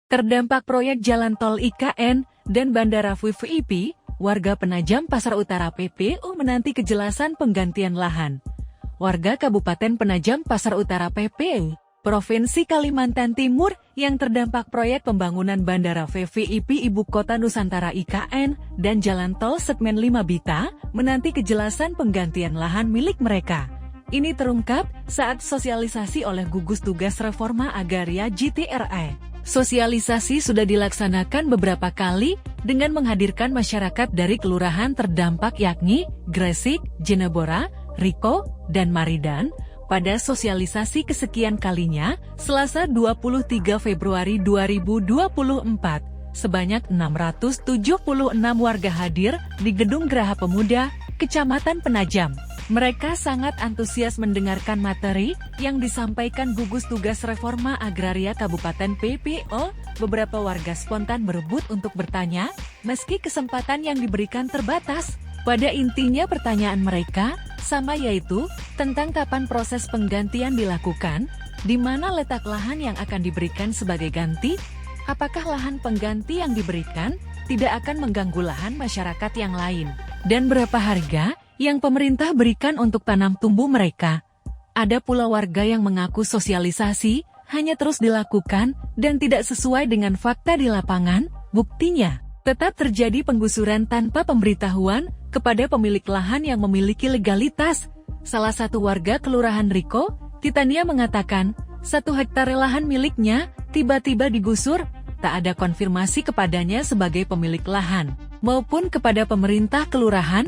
Terdampak proyek jalan tol IKN dan Bandara VVIP, warga Penajam Pasar Utara PPU menanti kejelasan penggantian lahan. Warga Kabupaten Penajam Pasar Utara PPU, Provinsi Kalimantan Timur yang terdampak proyek pembangunan Bandara VVIP Ibu Kota Nusantara IKN dan jalan tol segmen 5 Bita, menanti kejelasan penggantian lahan milik mereka. Ini terungkap saat sosialisasi oleh Gugus Tugas Reforma Agraria JTRA. Sosialisasi sudah dilaksanakan beberapa kali dengan menghadirkan masyarakat dari kelurahan terdampak yakni Gresik, Jenebora, Riko, dan Maridan. Pada sosialisasi kesekian kalinya, Selasa 23 Februari 2024, sebanyak 676 warga hadir di Gedung Geraha Pemuda, Kecamatan Penajam. Mereka sangat antusias mendengarkan materi yang disampaikan Gugus Tugas Reforma Agraria Kabupaten PPO. Beberapa warga spontan berebut untuk bertanya, meski kesempatan yang diberikan terbatas. Pada intinya pertanyaan mereka sama, yaitu tentang kapan proses penggantian dilakukan, di mana letak lahan yang akan diberikan sebagai ganti, apakah lahan pengganti yang diberikan tidak akan mengganggu lahan masyarakat yang lain, dan berapa harga yang pemerintah berikan untuk tanam tumbuh mereka. Ada pula warga yang mengaku sosialisasi hanya terus dilakukan dan tidak sesuai dengan fakta di lapangan. Buktinya, tetap terjadi penggusuran tanpa pemberitahuan kepada pemilik lahan yang memiliki legalitas. Salah satu warga Kelurahan Riko, Titania mengatakan, 1 hektar lahan miliknya tiba-tiba digusur, tak ada konfirmasi kepadanya sebagai pemilik lahan, maupun kepada pemerintah kelurahan.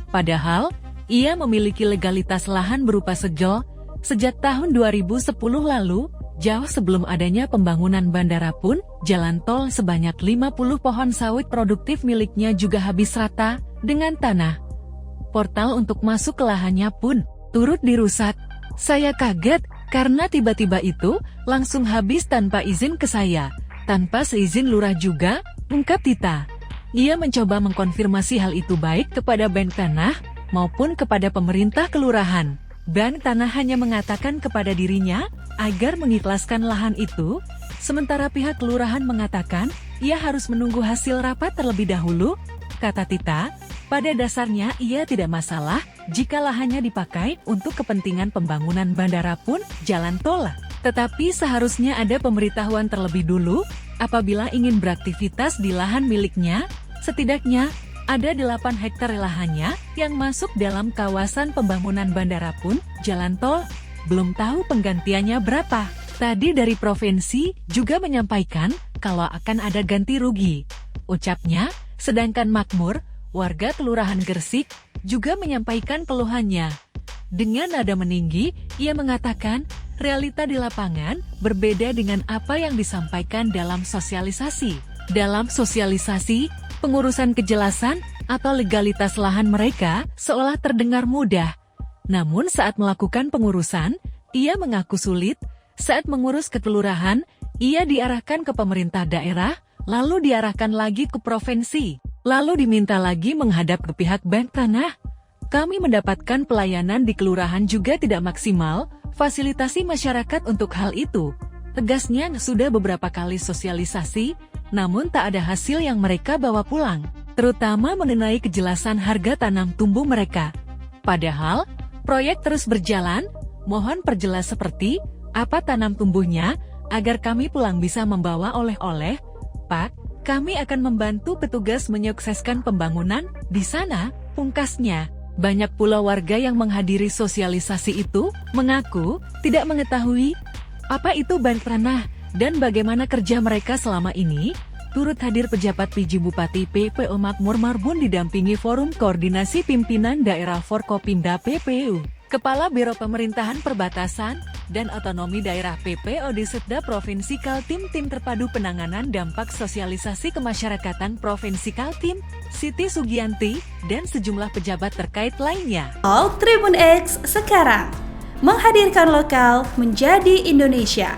Padahal, ia memiliki legalitas lahan berupa segel sejak tahun 2010 lalu, jauh sebelum adanya pembangunan bandara pun, jalan tol sebanyak 50 pohon sawit produktif miliknya juga habis rata dengan tanah. Portal untuk masuk ke lahannya pun turut dirusak. Saya kaget karena tiba-tiba itu langsung habis tanpa izin ke saya, tanpa seizin lurah juga, ungkap Tita. Ia mencoba mengkonfirmasi hal itu baik kepada Bank Tanah maupun kepada pemerintah kelurahan. Bank Tanah hanya mengatakan kepada dirinya agar mengikhlaskan lahan itu, sementara pihak kelurahan mengatakan ia harus menunggu hasil rapat terlebih dahulu. Kata Tita, pada dasarnya ia tidak masalah jika lahannya dipakai untuk kepentingan pembangunan bandara pun jalan tol. Tetapi seharusnya ada pemberitahuan terlebih dulu apabila ingin beraktivitas di lahan miliknya. Setidaknya ada 8 hektar lahannya yang masuk dalam kawasan pembangunan bandara pun jalan tol. Belum tahu penggantiannya berapa. Tadi dari provinsi juga menyampaikan kalau akan ada ganti rugi, ucapnya. Sedangkan Makmur, warga Kelurahan Gresik, juga menyampaikan keluhannya. Dengan nada meninggi, ia mengatakan realita di lapangan berbeda dengan apa yang disampaikan dalam sosialisasi. Dalam sosialisasi, pengurusan kejelasan atau legalitas lahan mereka seolah terdengar mudah. Namun saat melakukan pengurusan, ia mengaku sulit. Saat mengurus ke kelurahan, ia diarahkan ke pemerintah daerah, lalu diarahkan lagi ke provinsi, lalu diminta lagi menghadap ke pihak Bank Tanah. Kami mendapatkan pelayanan di kelurahan juga tidak maksimal, fasilitasi masyarakat untuk hal itu. Tegasnya sudah beberapa kali sosialisasi, namun tak ada hasil yang mereka bawa pulang, terutama mengenai kejelasan harga tanam tumbuh mereka. Padahal, proyek terus berjalan, mohon perjelas seperti apa tanam tumbuhnya, agar kami pulang bisa membawa oleh-oleh. Pak, kami akan membantu petugas menyukseskan pembangunan di sana, pungkasnya. Banyak pula warga yang menghadiri sosialisasi itu mengaku tidak mengetahui apa itu Bank Tanah dan bagaimana kerja mereka selama ini. Turut hadir pejabat PJ Bupati PPO Makmur Marbun didampingi Forum Koordinasi Pimpinan Daerah Forkopimda PPU, Kepala Biro Pemerintahan Perbatasan dan Otonomi Daerah PPO di Setda Provinsi Kaltim, Tim Terpadu Penanganan Dampak Sosialisasi Kemasyarakatan Provinsi Kaltim, Siti Sugianti, dan sejumlah pejabat terkait lainnya. Tribun X sekarang menghadirkan lokal menjadi Indonesia.